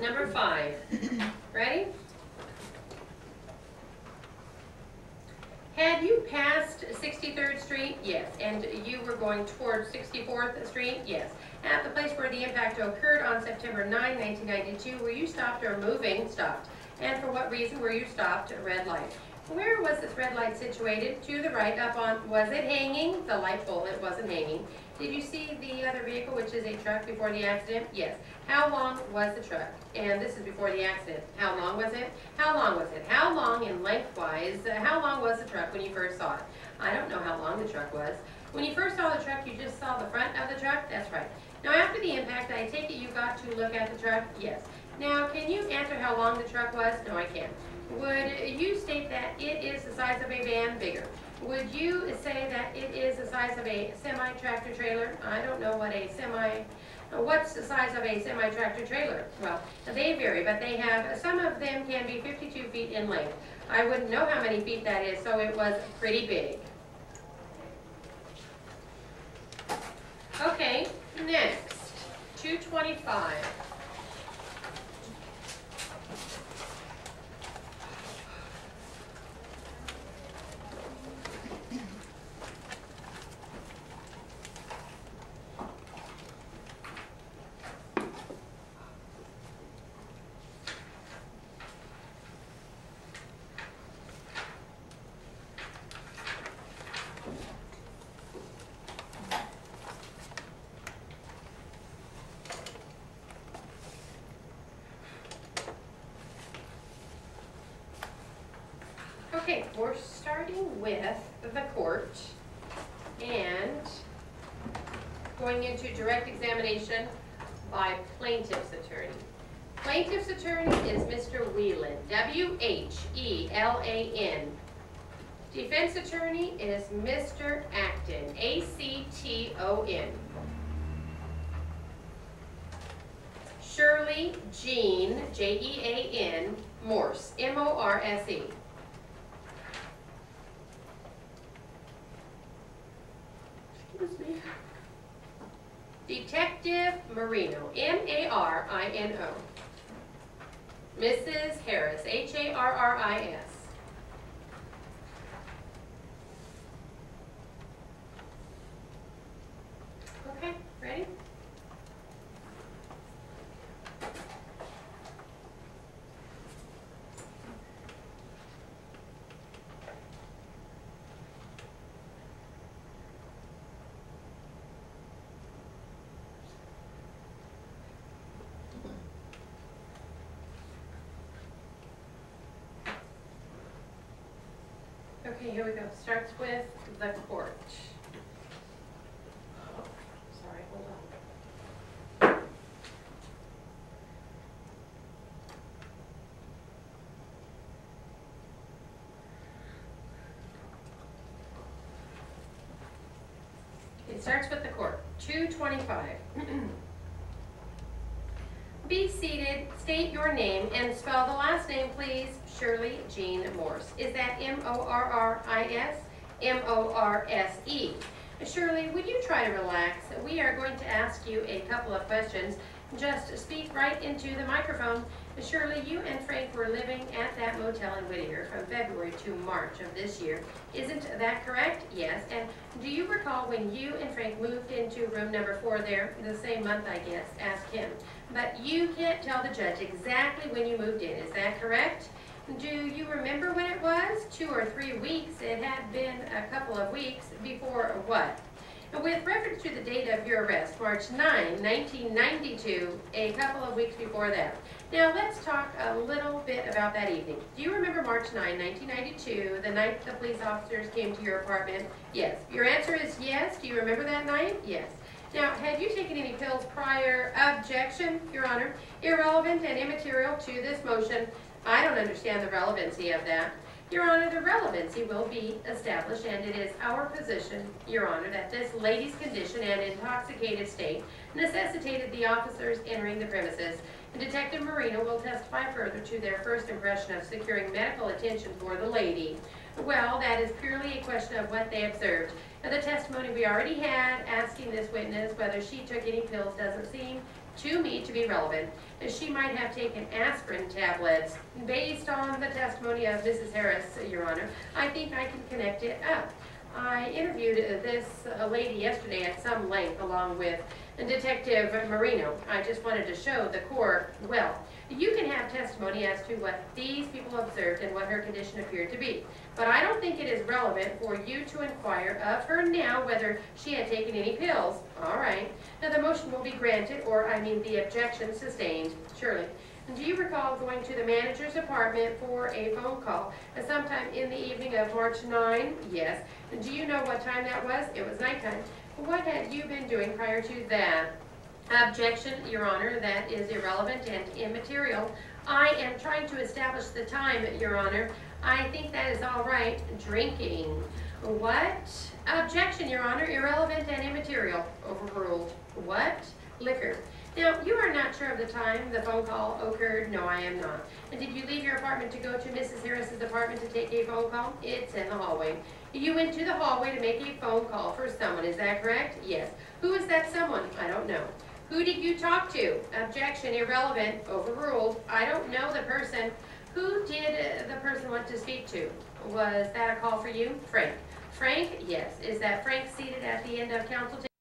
Number 5. Ready? Had you passed 63rd Street? Yes. And you were going towards 64th Street? Yes. At the place where the impact occurred on September 9, 1992, were you stopped or moving? Stopped. And for what reason were you stopped? Red light. Where was this red light situated? To the right, up on, was it hanging? The light pole, it wasn't hanging. Did you see the other vehicle, which is a truck, before the accident? Yes. How long was the truck? And this is before the accident. How long was it? How long was it? How long in lengthwise? How long was the truck when you first saw it? I don't know how long the truck was. When you first saw the truck, you just saw the front of the truck? That's right. Now, after the impact, I take it you got to look at the truck? Yes. Now, can you answer how long the truck was? No, I can't. Would you state that it is the size of a van? Bigger. Would you say that it is the size of a semi-tractor trailer? I don't know what a what's the size of a semi-tractor trailer? Well, they vary, but they have, some of them can be 52 feet in length. I wouldn't know how many feet that is, so it was pretty big. Okay, next, 225. Okay, we're starting with the court and going into direct examination by plaintiff's attorney. Plaintiff's attorney is Mr. Whelan, W-H-E-L-A-N. Defense attorney is Mr. Acton, A-C-T-O-N. Shirley Jean, J-E-A-N, Morse, M-O-R-S-E. Excuse me. Detective Marino, M-A-R-I-N-O. Mrs. Harris, H-A-R-R-I-S. Okay, ready? Okay, here we go. Starts with the court. Sorry, hold on. It starts with the court. 225. Be seated, state your name, and spell the last name, please. Shirley Jean Morse. Is that M-O-R-R-I-S? M-O-R-S-E. Shirley, would you try to relax? We are going to ask you a couple of questions. Just speak right into the microphone. Shirley, you and Frank were living at that motel in Whittier from February to March of this year. Isn't that correct? Yes. And do you recall when you and Frank moved into room number 4 there, the same month, I guess? Ask him. But you can't tell the judge exactly when you moved in. Is that correct? Do you remember when it was? 2 or 3 weeks. It had been a couple of weeks before what? With reference to the date of your arrest, March 9, 1992, a couple of weeks before that. Now let's talk a little bit about that evening. Do you remember March 9, 1992, the night the police officers came to your apartment? Yes. Your answer is yes. Do you remember that night? Yes. Now, had you taken any pills prior? Objection, Your Honor. Irrelevant and immaterial to this motion. I don't understand the relevancy of that. Your Honor, the relevancy will be established, and it is our position, Your Honor, that this lady's condition and intoxicated state necessitated the officers entering the premises. Detective Marino will testify further to their first impression of securing medical attention for the lady. Well, that is purely a question of what they observed. Now, the testimony we already had asking this witness whether she took any pills doesn't seem to me to be relevant. She might have taken aspirin tablets. Based on the testimony of Mrs. Harris, Your Honor, I think I can connect it up. I interviewed this lady yesterday at some length along with Detective Marino. I just wanted to show the court, well, you can have testimony as to what these people observed and what her condition appeared to be. But I don't think it is relevant for you to inquire of her now whether she had taken any pills. All right. Now the motion will be granted, or I mean the objection sustained. Shirley, do you recall going to the manager's apartment for a phone call sometime in the evening of March 9? Yes. And do you know what time that was? It was nighttime. What had you been doing prior to that? Objection, Your Honor, that is irrelevant and immaterial. I am trying to establish the time, Your Honor. I think that is all right. Drinking. What? Objection, Your Honor, irrelevant and immaterial. Overruled. What? Liquor. Now, you are not sure of the time the phone call occurred? No, I am not. And did you leave your apartment to go to Mrs. Harris's apartment to take a phone call? It's in the hallway. You went to the hallway to make a phone call for someone, is that correct? Yes. Who is that someone? I don't know. Who did you talk to? Objection, irrelevant, overruled. I don't know the person. Who did the person want to speak to? Was that a call for you? Frank. Frank? Yes. Is that Frank seated at the end of counsel table?